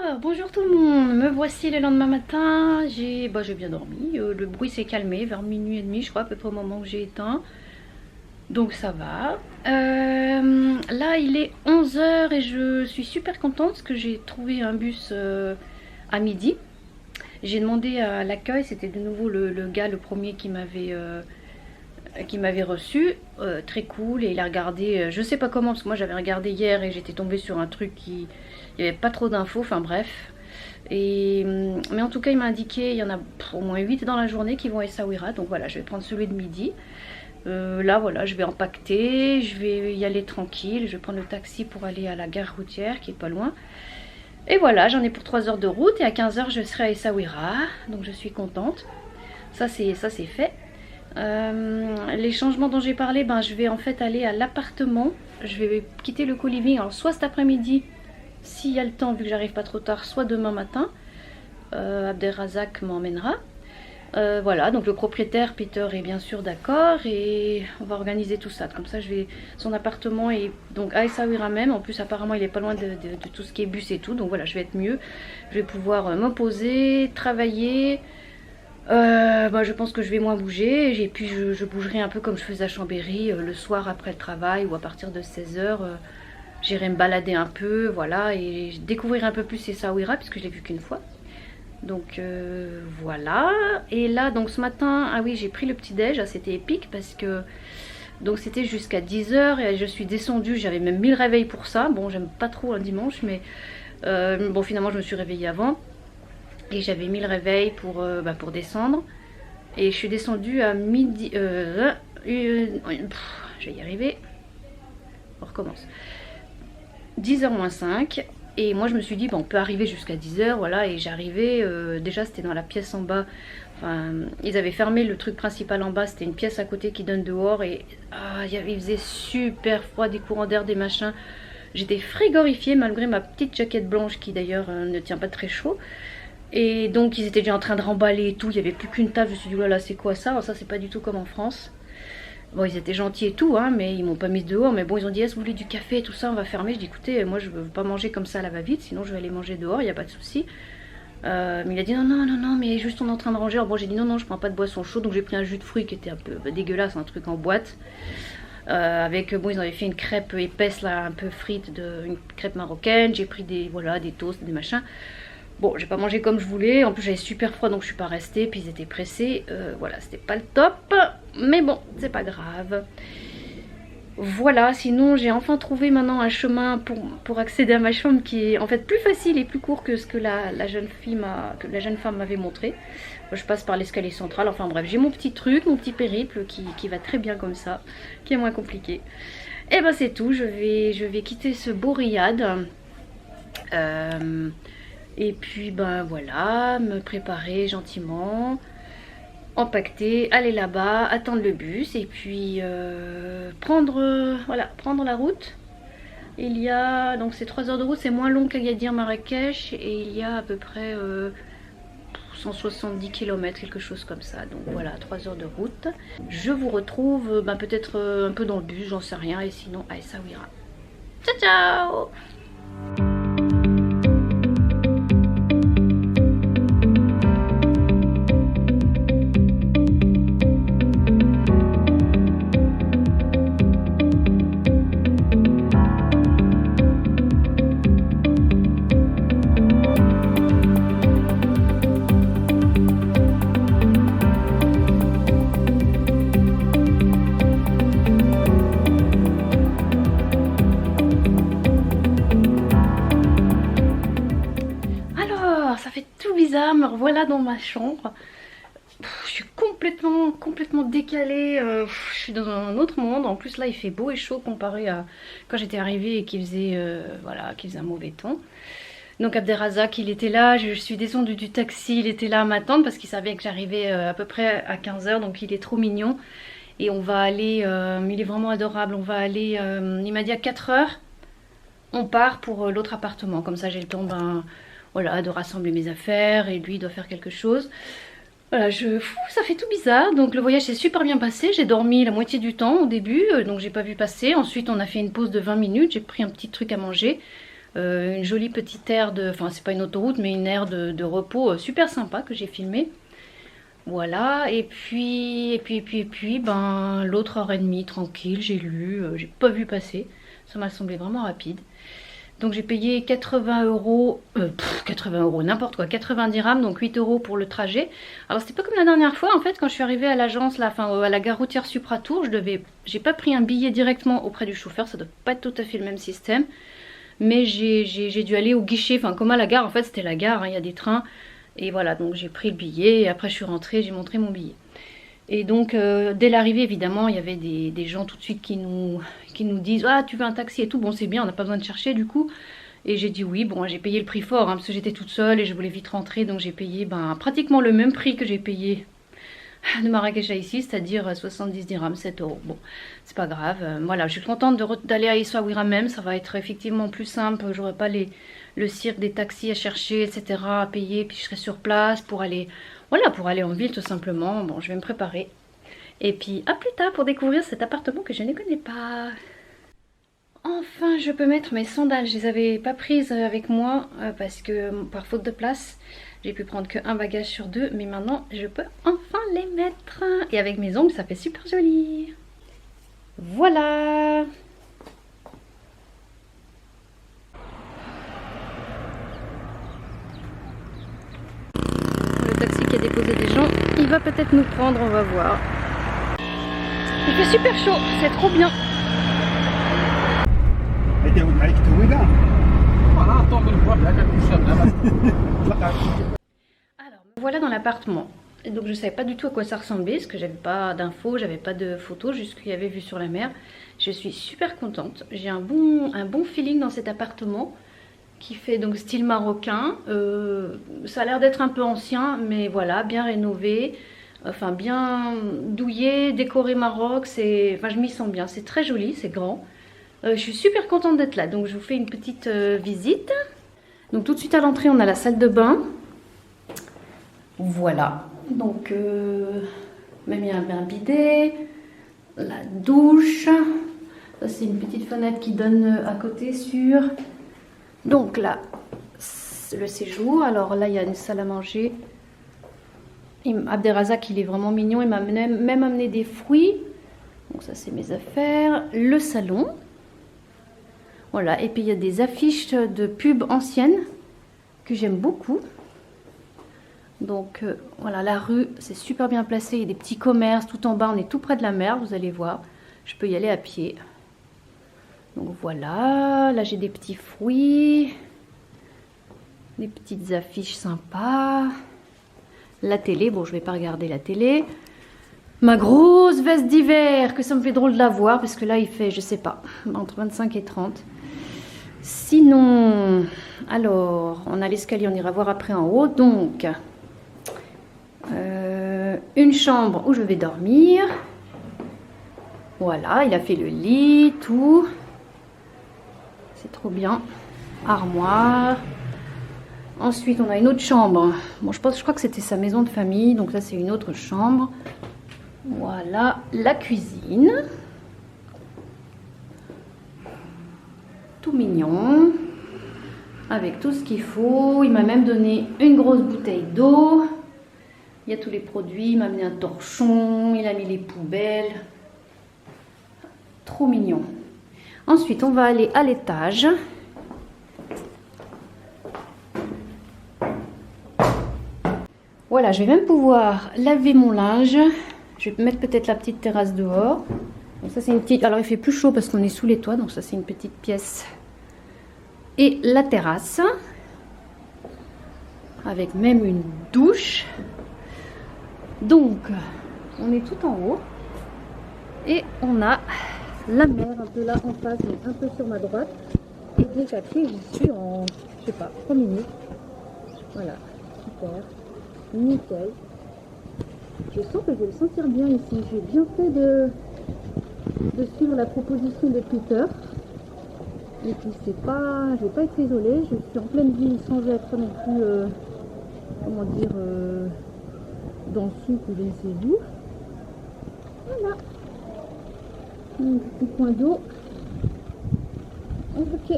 Alors, bonjour tout le monde, me voici le lendemain matin, j'ai bien dormi, le bruit s'est calmé vers minuit et demi je crois, à peu près au moment où j'ai éteint, donc ça va. Là il est 11 heures et je suis super contente parce que j'ai trouvé un bus à midi. J'ai demandé à l'accueil, c'était de nouveau le gars, le premier qui m'avait reçu, très cool, et il a regardé, je sais pas comment, parce que moi j'avais regardé hier et j'étais tombée sur un truc qui, il n'y avait pas trop d'infos, enfin bref. Mais en tout cas il m'a indiqué, il y en a au moins 8 dans la journée qui vont à Essaouira, donc voilà, je vais prendre celui de midi. Là voilà, je vais empaqueter, je vais y aller tranquille, je vais prendre le taxi pour aller à la gare routière qui est pas loin. Et voilà, j'en ai pour 3 heures de route et à 15 heures je serai à Essaouira, donc je suis contente. Ça c'est fait. Les changements dont j'ai parlé, je vais en fait aller à l'appartement. Je vais quitter le co-living, alors soit cet après-midi, s'il y a le temps, vu que j'arrive pas trop tard, soit demain matin. Abderrazak m'emmènera. Voilà, donc le propriétaire, Peter, est bien sûr d'accord et on va organiser tout ça. Comme ça, je vais. Son appartement est donc à Essaouira même. En plus, apparemment, il est pas loin de tout ce qui est bus et tout. Donc voilà, je vais être mieux. Je vais pouvoir me poser, travailler. Je pense que je vais moins bouger et puis je bougerai un peu comme je faisais à Chambéry le soir après le travail ou à partir de 16 h. J'irai me balader un peu, voilà, et découvrir un peu plus Essaouira puisque je l'ai vu qu'une fois. Donc voilà. Et là, donc ce matin, ah oui, j'ai pris le petit déj, c'était épique parce que donc c'était jusqu'à 10 h et je suis descendue, j'avais même mis le réveil pour ça. Bon, j'aime pas trop un dimanche, mais bon, finalement je me suis réveillée avant. Et j'avais mis le réveil pour descendre. Et je suis descendue à midi. Je vais y arriver. On recommence. 10 h moins 5. Et moi je me suis dit, on peut arriver jusqu'à 10 h. Voilà. Et j'arrivais. Déjà c'était dans la pièce en bas. Enfin, ils avaient fermé le truc principal en bas. C'était une pièce à côté qui donne dehors. Et il faisait super froid, des courants d'air, des machins. J'étais frigorifiée malgré ma petite jaquette blanche qui d'ailleurs ne tient pas très chaud. Et donc ils étaient déjà en train de remballer et tout, il n'y avait plus qu'une table, je me suis dit oh là là c'est quoi ça? Alors ça c'est pas du tout comme en France. Bon ils étaient gentils et tout hein, mais ils m'ont pas mise dehors, mais bon ils ont dit est-ce que vous voulez du café et tout ça, on va fermer. Je dis écoutez moi je veux pas manger comme ça à la va-vite, sinon je vais aller manger dehors, il n'y a pas de souci. Mais il a dit non mais juste on est en train de ranger. Alors bon j'ai dit non je prends pas de boisson chaude, donc j'ai pris un jus de fruits qui était un peu dégueulasse, un truc en boîte. Avec bon ils avaient fait une crêpe épaisse là, un peu frite, une crêpe marocaine, j'ai pris des toasts, des machins. Bon, j'ai pas mangé comme je voulais, en plus j'avais super froid donc je suis pas restée, puis ils étaient pressés, voilà, c'était pas le top, mais bon, c'est pas grave. Voilà, sinon j'ai enfin trouvé maintenant un chemin pour accéder à ma chambre qui est en fait plus facile et plus court que ce que la jeune femme m'avait montré. Je passe par l'escalier central, enfin bref, j'ai mon petit truc, mon petit périple qui va très bien comme ça, qui est moins compliqué. Et ben c'est tout, je vais quitter ce beau riad. Et puis voilà, me préparer gentiment, empaqueter, aller là-bas, attendre le bus et puis prendre la route. Il y a, donc c'est 3 heures de route, c'est moins long qu'Agadir Marrakech et il y a à peu près 170 km, quelque chose comme ça. Donc voilà, 3 heures de route. Je vous retrouve peut-être un peu dans le bus, j'en sais rien, et sinon à Essaouira. Ciao ciao! Ça fait tout bizarre, me revoilà dans ma chambre. Je suis complètement décalée, je suis dans un autre monde. En plus là il fait beau et chaud comparé à quand j'étais arrivée et qu'il faisait, qu'il faisait un mauvais temps. Donc Abderrazak il était là, je suis descendue du taxi, il était là à m'attendre parce qu'il savait que j'arrivais à peu près à 15 h, donc il est trop mignon. Et on va aller, il est vraiment adorable, on va aller, il m'a dit à 4 h, on part pour l'autre appartement. Comme ça j'ai le temps de rassembler mes affaires et lui il doit faire quelque chose. Voilà, ça fait tout bizarre. Donc le voyage s'est super bien passé, j'ai dormi la moitié du temps au début, donc j'ai pas vu passer. Ensuite on a fait une pause de 20 minutes, j'ai pris un petit truc à manger. Une jolie petite aire de... Enfin, c'est pas une autoroute, mais une aire de repos super sympa que j'ai filmé. Voilà, et puis, ben, l'autre heure et demie, tranquille, j'ai lu, j'ai pas vu passer. Ça m'a semblé vraiment rapide. Donc j'ai payé 80 euros, 80 euros, n'importe quoi, 90 dirhams, donc 8 euros pour le trajet. Alors c'était pas comme la dernière fois, en fait, quand je suis arrivée à l'agence, là, enfin à la gare routière Supratour, j'ai pas pris un billet directement auprès du chauffeur, ça doit pas être tout à fait le même système. Mais j'ai dû aller au guichet, enfin comme à la gare, en fait c'était la gare, hein, il y a des trains. Et voilà, donc j'ai pris le billet, et après je suis rentrée, j'ai montré mon billet. Et donc dès l'arrivée, évidemment, il y avait des gens tout de suite qui nous disent « Ah, tu veux un taxi et tout ?» Bon, c'est bien, on n'a pas besoin de chercher du coup. Et j'ai dit oui, bon, j'ai payé le prix fort, hein, parce que j'étais toute seule et je voulais vite rentrer. Donc j'ai payé pratiquement le même prix que j'ai payé de Marrakech à ici, c'est-à-dire 70 dirhams, 7 euros. Bon, c'est pas grave. Voilà, je suis contente d'aller à Essaouira même. Ça va être effectivement plus simple. J'aurai pas le cirque des taxis à chercher, etc. à payer. Puis je serai sur place pour aller, voilà, pour aller en ville tout simplement. Bon, je vais me préparer. Et puis à plus tard pour découvrir cet appartement que je ne connais pas. Enfin, je peux mettre mes sandales. Je les avais pas prises avec moi parce que par faute de place, j'ai pu prendre qu'un bagage sur deux. Mais maintenant, je peux enfin les mettre. Et avec mes ongles, ça fait super joli. Voilà. Le taxi qui a déposé des gens, il va peut-être nous prendre, on va voir. Il fait super chaud, c'est trop bien. Alors, me voilà dans l'appartement. Donc je ne savais pas du tout à quoi ça ressemblait, parce que j'avais pas d'infos, j'avais pas de photos, juste qu'il y avait vue sur la mer. Je suis super contente. J'ai un bon feeling dans cet appartement qui fait donc style marocain. Ça a l'air d'être un peu ancien, mais voilà, bien rénové. Enfin bien douillé, décoré Maroc. Enfin, je m'y sens bien, c'est très joli, c'est grand. Je suis super contente d'être là, donc je vous fais une petite visite. Donc tout de suite à l'entrée, on a la salle de bain. Voilà, donc même il y a un bidet, la douche. Ça c'est une petite fenêtre qui donne à côté sur. Donc là, le séjour. Alors là, il y a une salle à manger. Abderrazak, il est vraiment mignon. Il m'a même amené des fruits. Donc ça, c'est mes affaires. Le salon. Voilà, et puis il y a des affiches de pubs anciennes que j'aime beaucoup. Donc voilà, la rue, c'est super bien placé. Il y a des petits commerces tout en bas. On est tout près de la mer, vous allez voir. Je peux y aller à pied. Donc voilà, là j'ai des petits fruits. Des petites affiches sympas. La télé, bon je vais pas regarder la télé. Ma grosse veste d'hiver, que ça me fait drôle de la voir, parce que là il fait, je sais pas, entre 25 et 30. Sinon, alors, on a l'escalier, on ira voir après en haut. Donc, une chambre où je vais dormir. Voilà, il a fait le lit, tout. C'est trop bien. Armoire. Ensuite, on a une autre chambre. Bon, je crois que c'était sa maison de famille, donc là c'est une autre chambre. Voilà, la cuisine. Tout mignon. Avec tout ce qu'il faut. Il m'a même donné une grosse bouteille d'eau. Il y a tous les produits. Il m'a amené un torchon. Il a mis les poubelles. Trop mignon. Ensuite, on va aller à l'étage. Voilà, je vais même pouvoir laver mon linge. Je vais mettre peut-être la petite terrasse dehors. Donc ça c'est une petite... Alors il fait plus chaud parce qu'on est sous les toits, donc ça c'est une petite pièce. Et la terrasse. Avec même une douche. Donc, on est tout en haut. Et on a la mer un peu là en face, mais un peu sur ma droite. Et déjà à pied, j'y suis en, je sais pas, 3 minutes. Voilà, super. Nickel. Je sens que je vais me sentir bien ici. J'ai bien fait de suivre la proposition de Peter. Et puis c'est pas, je vais pas être isolée. Je suis en pleine ville sans être non plus, comment dire, dans le souk ou je ne sais où. Voilà. Un petit point d'eau. Ok.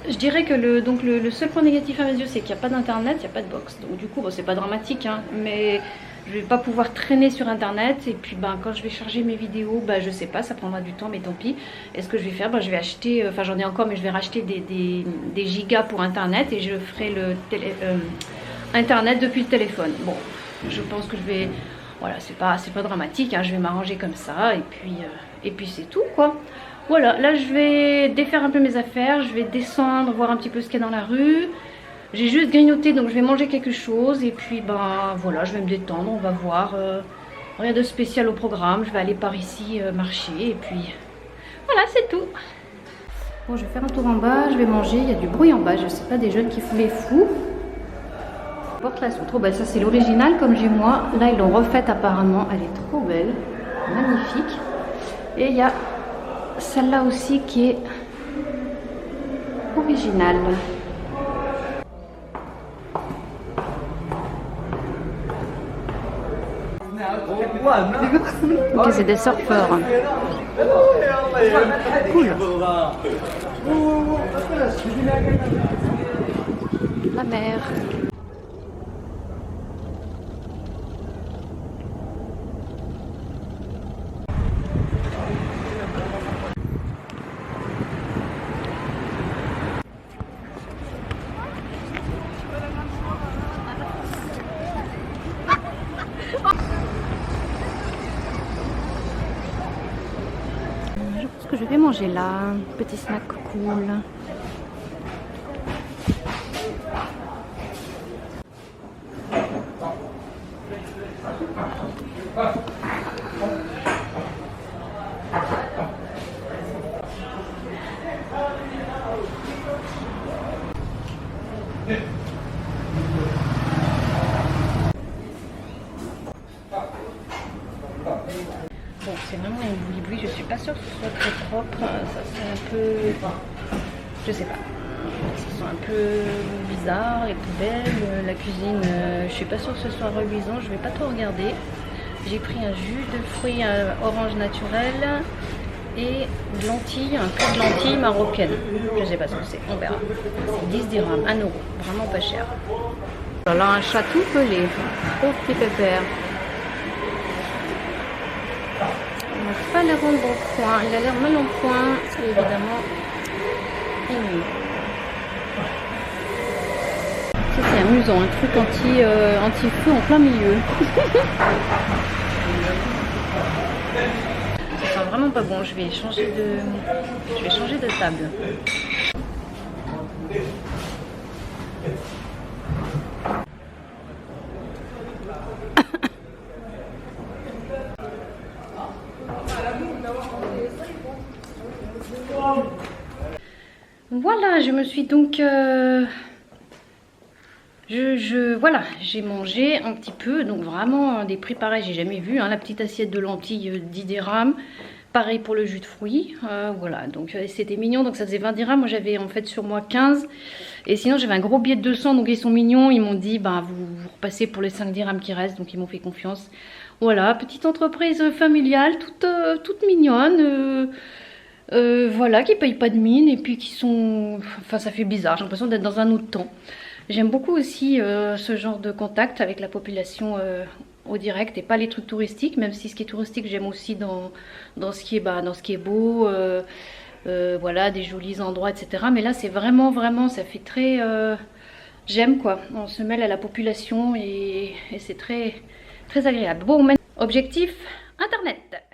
Je dirais que le seul point négatif à mes yeux, c'est qu'il n'y a pas d'internet, il n'y a pas de box. Donc du coup, bon, c'est pas dramatique, hein, mais je vais pas pouvoir traîner sur internet. Et puis quand je vais charger mes vidéos, je sais pas, ça prendra du temps, mais tant pis. Et ce que je vais faire, je vais acheter, enfin j'en ai encore, mais je vais racheter des gigas pour internet et je ferai le internet depuis le téléphone. Bon, je pense que je vais, voilà, c'est pas dramatique, hein, je vais m'arranger comme ça et puis c'est tout quoi. Voilà, là je vais défaire un peu mes affaires, je vais descendre, voir un petit peu ce qu'il y a dans la rue. J'ai juste grignoté, donc je vais manger quelque chose. Et puis voilà, je vais me détendre, on va voir. Rien de spécial au programme, je vais aller par ici marcher. Et puis voilà, c'est tout. Bon, je vais faire un tour en bas, je vais manger, il y a du bruit en bas, je sais pas, des jeunes qui font les fous. Porte là, sont trop belles, ça c'est l'original comme j'ai moi. Là ils l'ont refaite apparemment, elle est trop belle, magnifique. Et il y a celle-là aussi qui est originale. Ok, c'est des surfeurs. Cool. La mer. Je pense que je vais manger là, petit snack cool. Bon, c'est vraiment un bouli-bouli, je suis pas sûre que ce soit très propre, ça c'est un peu, je sais pas, ça sent un peu bizarre, les poubelles, la cuisine, je suis pas sûre que ce soit reluisant, je vais pas trop regarder. J'ai pris un jus de fruits orange naturel et de lentilles, un peu de lentilles marocaines, je sais pas ce que c'est, on verra. C'est 10 dirhams, 1 euro, vraiment pas cher. Voilà un chat tout pelé, pauvre petit pépère. Il n'a pas l'air en bon point, il a l'air mal en point, évidemment. Ça c'est amusant, un truc anti-feu en plein milieu. Ça sent vraiment pas bon, je vais changer de table. Voilà, je me suis donc... voilà, j'ai mangé un petit peu, donc vraiment des prix pareils, j'ai jamais vu. Hein, la petite assiette de lentilles 10 dirhams, pareil pour le jus de fruits. Voilà, donc c'était mignon, donc ça faisait 20 dirhams. Moi j'avais en fait sur moi 15. Et sinon j'avais un gros billet de 200, donc ils sont mignons. Ils m'ont dit, vous repassez pour les 5 dirhams qui restent, donc ils m'ont fait confiance. Voilà, petite entreprise familiale, toute mignonne. Voilà, qui payent pas de mine et puis qui sont... Enfin ça fait bizarre, j'ai l'impression d'être dans un autre temps. J'aime beaucoup aussi ce genre de contact avec la population au direct et pas les trucs touristiques, même si ce qui est touristique j'aime aussi dans ce qui est beau, voilà, des jolis endroits, etc. Mais là c'est vraiment, ça fait très... j'aime quoi, on se mêle à la population et c'est très agréable. Bon, objectif, internet.